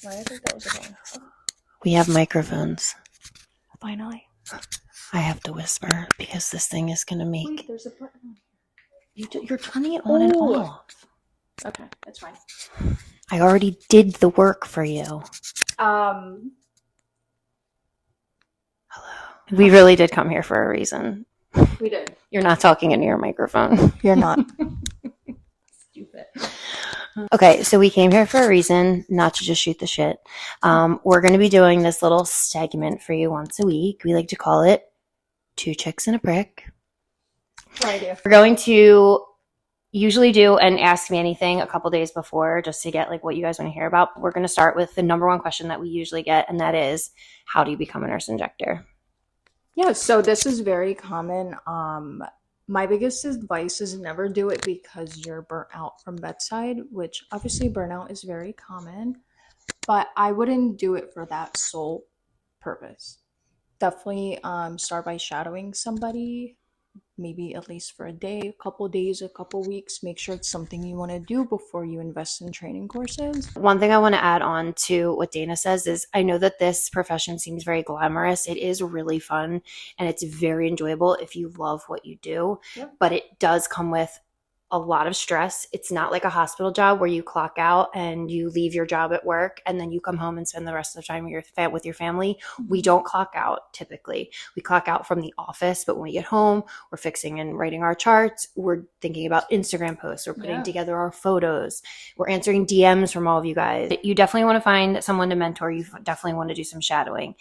Right, I think that was a phone. We have microphones. Finally. I have to whisper because this thing is going to make... Wait, there's a button on here. You're turning it on and off. Okay, that's fine. I already did the work for you. Hello. We really did come here for a reason. We did. You're not talking into your microphone. You're not. Stupid. Okay, so we came here for a reason, not to just shoot the shit. We're going to be doing this little segment for you once a week. We like to call it Two Chicks and a Prick. What idea? We're going to usually do an Ask Me Anything a couple days before just to get like what you guys want to hear about. We're going to start with the number one question that we usually get, and that is, how do you become a nurse injector? Yeah, so this is very common. My biggest advice is never do it because you're burnt out from bedside, which obviously burnout is very common, but I wouldn't do it for that sole purpose. Definitely start by shadowing somebody, maybe at least for a day, a couple days, a couple weeks. Make sure it's something you want to do before you invest in training courses. One thing I want to add on to what Dana says is I know that this profession seems very glamorous. It is really fun and it's very enjoyable if you love what you do, but it does come with a lot of stress. It's not like a hospital job where you clock out and you leave your job at work and then you come home and spend the rest of the time with your family. We don't clock out typically. We clock out from the office, but when we get home, we're fixing and writing our charts. We're thinking about Instagram posts. We're putting together our photos. We're answering DMs from all of you guys. You definitely want to find someone to mentor. You definitely want to do some shadowing.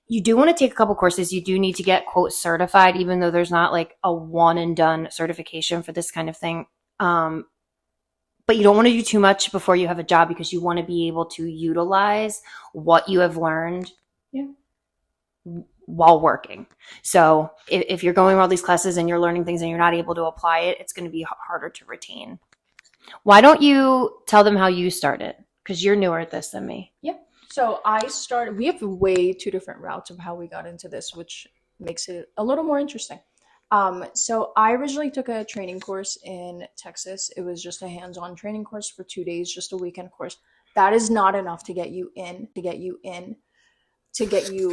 You do want to take a couple courses. You do need to get, quote, certified, even though there's not like a one and done certification for this kind of thing. But you don't want to do too much before you have a job because you want to be able to utilize what you have learned while working. So if you're going all these classes and you're learning things and you're not able to apply it, it's going to be harder to retain. Why don't you tell them how you started? Because you're newer at this than me. Yeah. So we have way two different routes of how we got into this, which makes it a little more interesting. So I originally took a training course in Texas. It was just a hands-on training course for 2 days, just a weekend course. That is not enough to get you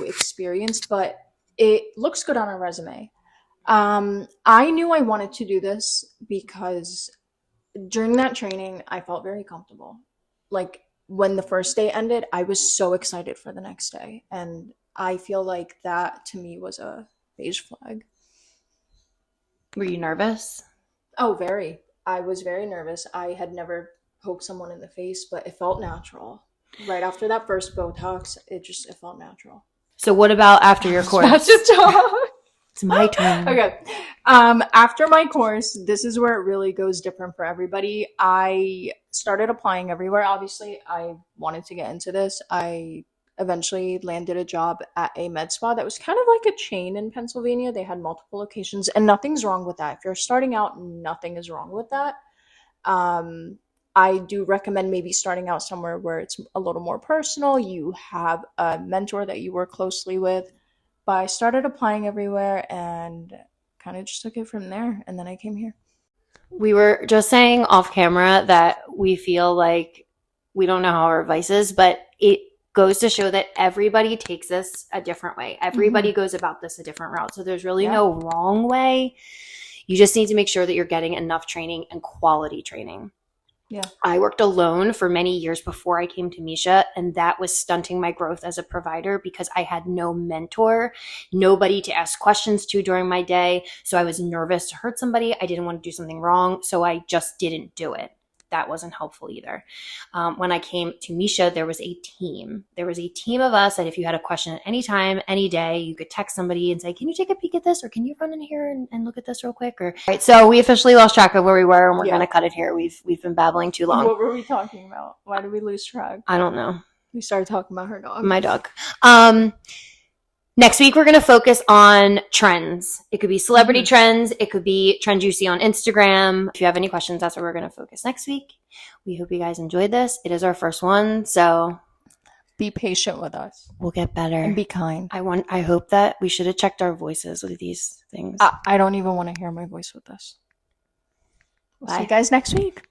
experienced, but it looks good on a resume. I knew I wanted to do this because during that training, I felt very comfortable. Like when the first day ended, I was so excited for the next day. And I feel like that to me was a beige flag. Were you nervous? Oh, very. I was very nervous. I had never poked someone in the face, but it felt natural. Right after that first Botox, it felt natural. So what about after your course? It's my turn. Okay. After my course, this is where it really goes different for everybody. I started applying everywhere. Obviously, I wanted to get into this. I eventually landed a job at a med spa that was kind of like a chain in Pennsylvania. They had multiple locations, and nothing's wrong with that. If you're starting out, nothing is wrong with that. I do recommend maybe starting out somewhere where it's a little more personal. You have a mentor that you work closely with. But I started applying everywhere and kind of just took it from there. And then I came here. We were just saying off camera that we feel like we don't know how our advice is, but it goes to show that everybody takes this a different way. Everybody goes about this a different route. So there's really no wrong way. You just need to make sure that you're getting enough training and quality training. Yeah. I worked alone for many years before I came to Misha, and that was stunting my growth as a provider because I had no mentor, nobody to ask questions to during my day. So I was nervous to hurt somebody. I didn't want to do something wrong, so I just didn't do it. That wasn't helpful either. When I came to Misha, there was a team. There was a team of us that if you had a question at any time, any day, you could text somebody and say, can you take a peek at this? Or can you run in here and look at this real quick? All right, so we officially lost track of where we were, and we're going to cut it here. We've been babbling too long. What were we talking about? Why did we lose track? I don't know. We started talking about her dog. My dog. Next week, we're going to focus on trends. It could be celebrity trends. It could be trends you see on Instagram. If you have any questions, that's where we're going to focus next week. We hope you guys enjoyed this. It is our first one, so be patient with us. We'll get better. And be kind. I hope that we should have checked our voices with these things. I don't even want to hear my voice with this. We'll see you guys next week.